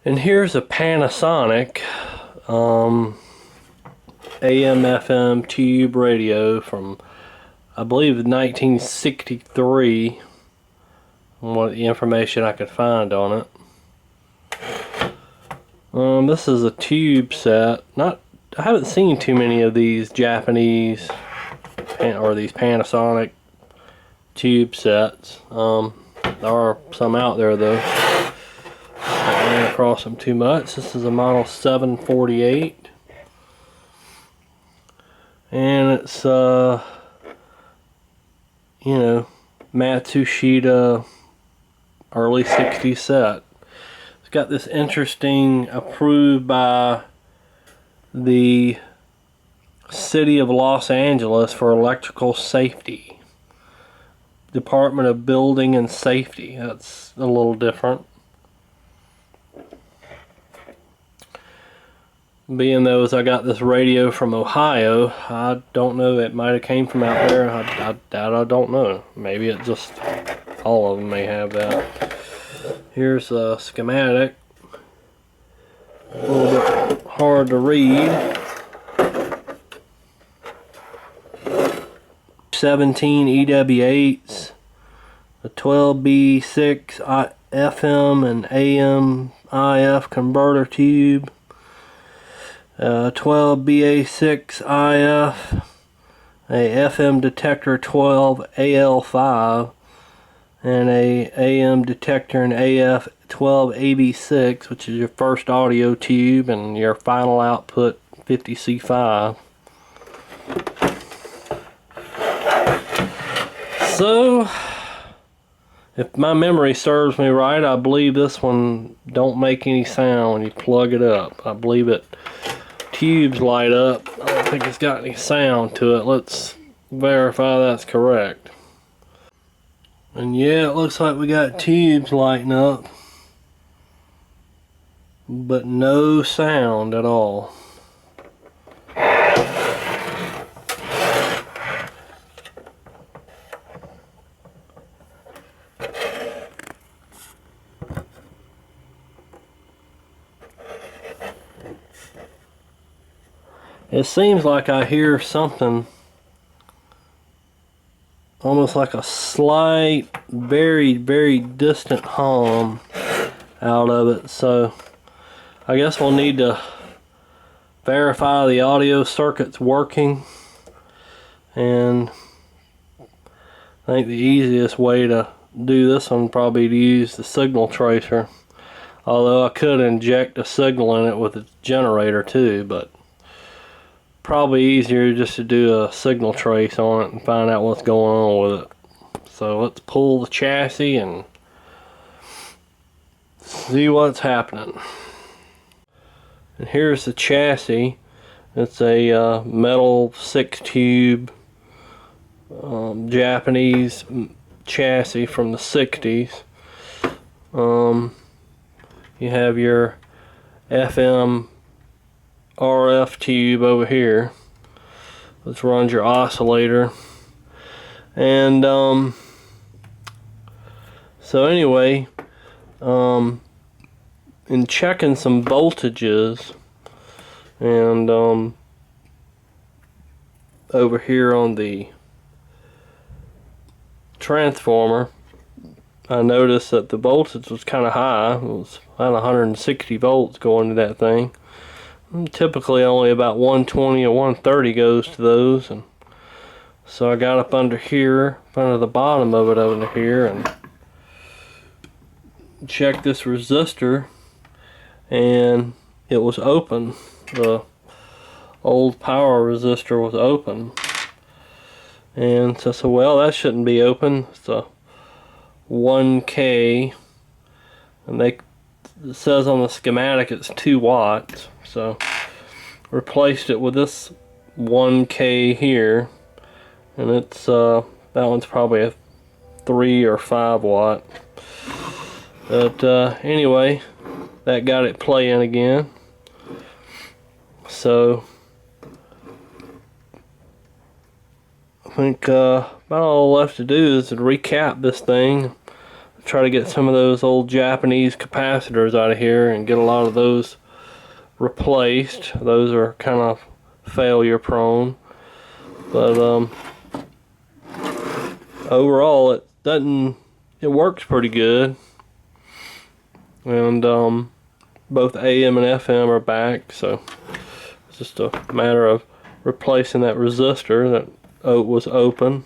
And here's a Panasonic AM/FM tube radio from, I believe, 1963. What the information I could find on it. This is a tube set. I haven't seen too many of these Japanese or these Panasonic tube sets. There are some out there though. I ran across them too much. This is a model 748, and it's Matsushita early 60s set. It's got this interesting, approved by the City of Los Angeles for electrical safety, Department of Building and Safety. That's a little different. Being though as I got this radio from Ohio, I don't know, it might have came from out there. I don't know. Maybe it just, all of them may have that. Here's a schematic. A little bit hard to read. 17 EW8s, a 12B6 FM and AM IF converter tube, 12 BA6 IF, a FM detector 12 AL5, and a AM detector and AF 12 AB6, which is your first audio tube, and your final output 50C5. So, if my memory serves me right, I believe this one don't make any sound when you plug it up. I believe it tubes light up. I don't think it's got any sound to it. Let's verify that's correct. And yeah, it looks like we got tubes lighting up, but no sound at all. It seems like I hear something almost like a slight, very, very distant hum out of it. So I guess we'll need to verify the audio circuit's working, and I think the easiest way to do this one would probably to use the signal tracer, although I could inject a signal in it with a generator too, but probably easier just to do a signal trace on it and find out what's going on with it. So let's pull the chassis and see what's happening. And here's the chassis. It's a metal 6-tube Japanese chassis from the 60s. You have your FM RF tube over here, which runs your oscillator. And so anyway, in checking some voltages, and over here on the transformer, I noticed that the voltage was kind of high. It was about 160 volts going to that thing. Typically only about 120 or 130 goes to those, and so I got up under here, under the bottom of it over here, and checked this resistor, and it was open. The old power resistor was open, and so I said, well, that shouldn't be open. It's a 1K, and it says on the schematic it's 2 watts. So replaced it with this 1K here, and it's that one's probably a 3 or 5 watt. But anyway, that got it playing again. So I think about all left to do is to recap this thing. try to get some of those old Japanese capacitors out of here and get a lot of those replaced. Those are kind of failure prone, but overall it works pretty good. And both AM and FM are back, so it's just a matter of replacing that resistor that was open.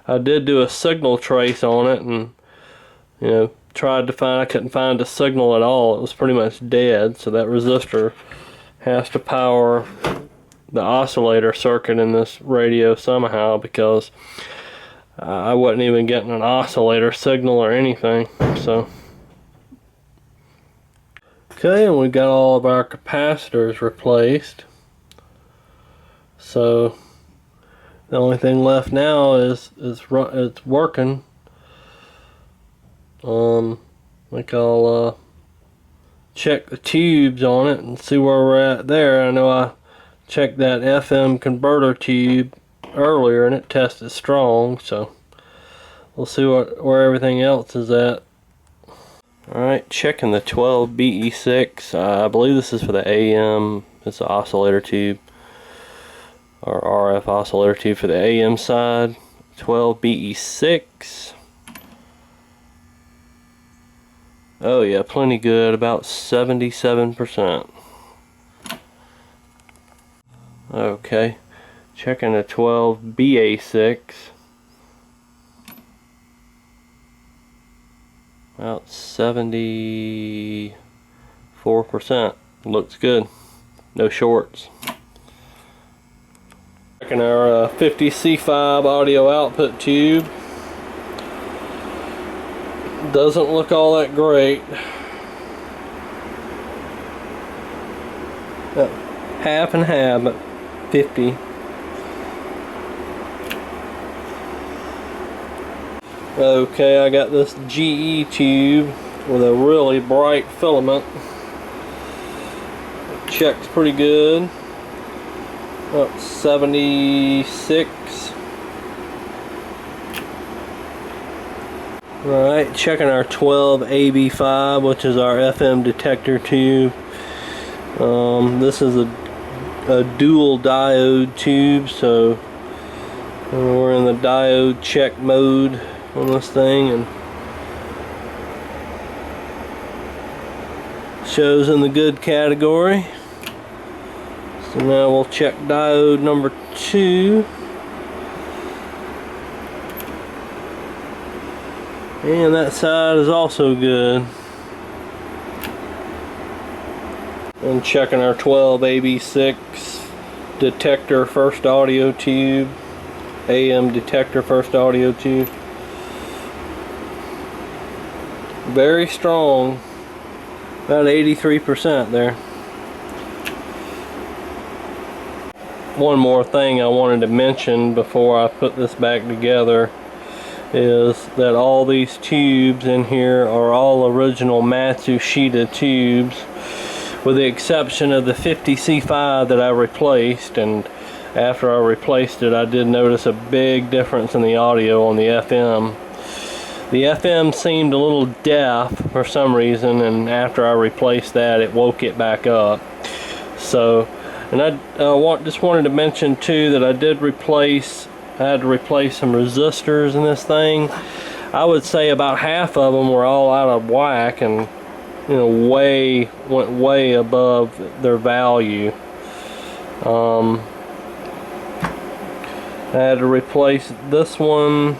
I did do a signal trace on it, and tried to find, I couldn't find a signal at all. It was pretty much dead, so that resistor has to power the oscillator circuit in this radio somehow, because I wasn't even getting an oscillator signal or anything. So okay, and we got all of our capacitors replaced, so the only thing left now is it's working. Like I'll check the tubes on it and see where we're at there. I know I checked that FM converter tube earlier and it tested strong, so we'll see where everything else is at. Alright, checking the 12 BE6. I believe this is for the AM. It's an oscillator tube, or RF oscillator tube for the AM side. 12 BE6. Oh yeah, plenty good, about 77%. Okay, checking the 12 BA6. About 74%. Looks good. No shorts. Checking our 50C5 audio output tube. Doesn't look all that great. Half and half, but 50. Okay, I got this GE tube with a really bright filament. It checks pretty good. About 76. Alright, checking our 12 AB5, which is our FM detector tube. This is a dual diode tube, so we're in the diode check mode on this thing, and shows in the good category. So now we'll check diode number 2. And that side is also good. And checking our 12 AB6 detector first audio tube, AM detector first audio tube. Very strong, about 83% there. One more thing I wanted to mention before I put this back together is that all these tubes in here are all original Matsushita tubes, with the exception of the 50C5 that I replaced. And after I replaced it, I did notice a big difference in the audio on the FM. The FM seemed a little deaf for some reason, and after I replaced that, it woke it back up. So, and I just wanted to mention too that I had to replace some resistors in this thing. I would say about half of them were all out of whack, and went way above their value. I had to replace this one.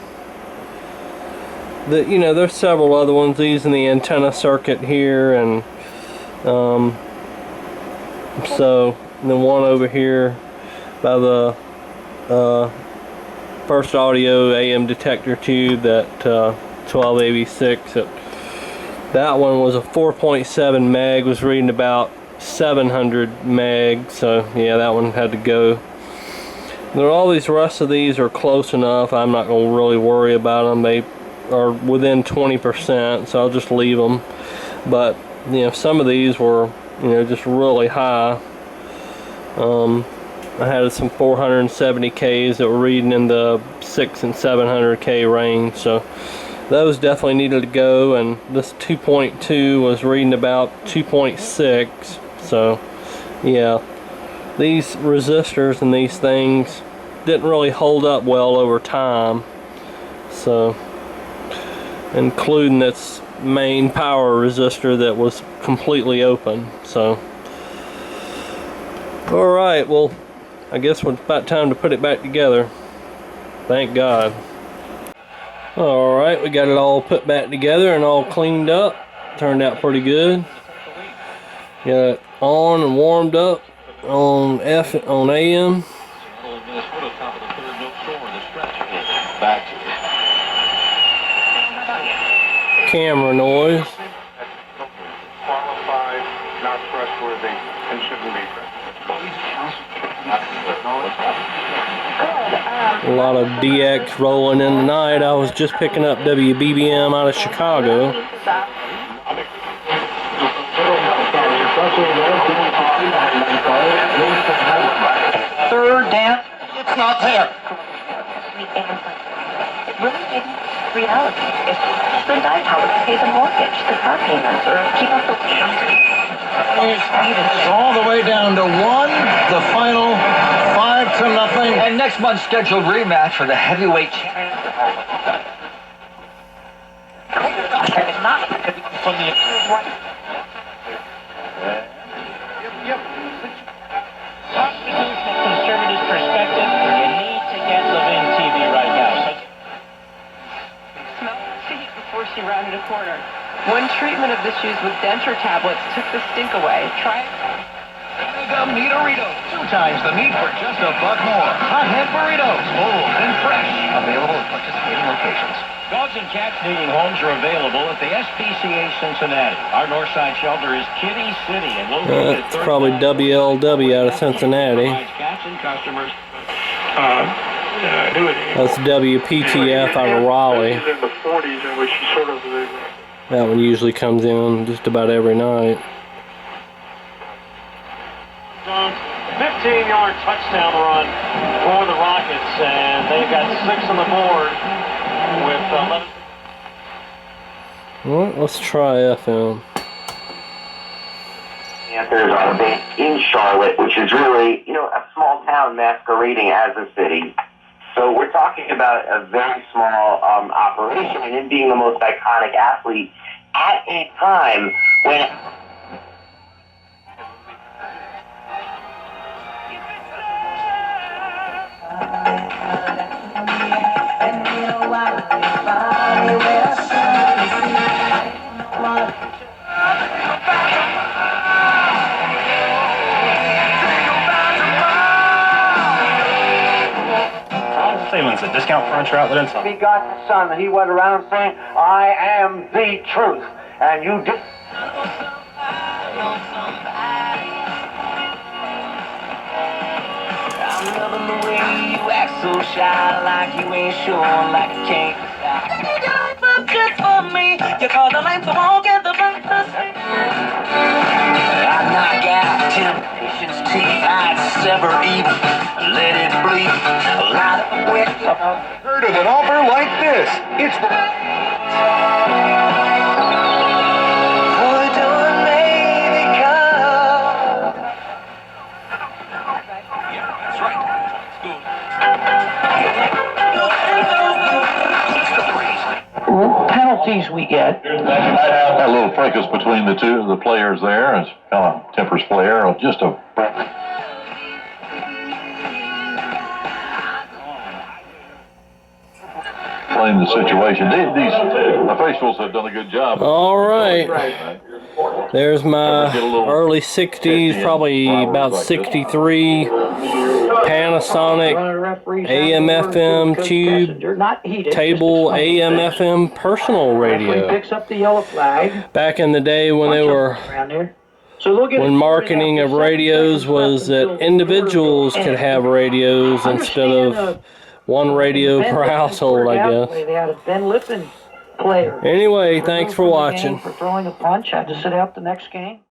There's several other ones. These in the antenna circuit here, and so the one over here by the first audio AM detector tube, that 12AB6. That one was a 4.7 meg, was reading about 700 meg, so yeah, that one had to go. Now, all these rest of these are close enough. I'm not going to really worry about them. They are within 20%, so I'll just leave them. But some of these were just really high. I had some 470Ks that were reading in the 600 and 700K range, so those definitely needed to go, and this 2.2 was reading about 2.6. So yeah, these resistors and these things didn't really hold up well over time, so including its main power resistor that was completely open. So alright, well, I guess it's about time to put it back together. Thank God. Alright, we got it all put back together and all cleaned up. Turned out pretty good. Got it on and warmed up on AM. Camera noise. Qualified, not trustworthy, and shouldn't be. A lot of DX rolling in tonight. I was just picking up WBBM out of Chicago. Third down, it's not there. It really isn't reality. It's the night how to pay the mortgage, the car payments, or keep up the It's all the way down to 1, the final 5-0. And next month's scheduled rematch for the heavyweight champion. It's not from the constitutional conservative perspective, you need to get Levin TV right now. Smell the seat before she rounded a corner. One treatment of this shoes with denture tablets took the stink away. Try it. Mega Meat Burritos. 2 times the meat for just $1 more. Hot head burritos, old and fresh. Available at participating locations. Dogs and cats needing homes are available at the SPCA Cincinnati. Our Northside shelter is Kitty City and located It's probably WLW out of Cincinnati. Cats and customers. That's WPTF out of Raleigh. In the 40s, in which she sort of. That one usually comes in just about every night. 15-yard touchdown run for the Rockets, and they've got 6 on the board with 11. Well, let's try FM. Panthers are based in Charlotte, which is really, a small town masquerading as a city. So we're talking about a very small operation, and him being the most iconic athlete at a time when... Siemens, a discount furniture outlet in South. Begotten Son, and he went around saying, I am the truth. And you did. I'm loving the way you act so shy, like you ain't sure, like you can't decide. You got the just for me. You call the length of all, get the breakfast. I knock out temptation's teeth. I sever evil, let it bleed. A lot of wet. Heard of an offer like this? It's the... Penalties we get. That little fracas between the players there is kind of tempers flare. Just a blame the situation. These officials have done a good job. All right. There's my early 60s, probably about 63 Panasonic AM/FM tube table AM/FM personal radio. Back in the day when they were when marketing of radios was that individuals could have radios instead of one radio per household, I guess. They had a Ben Lippen player. Anyway, thanks for watching. For throwing a punch, had to sit out the next game.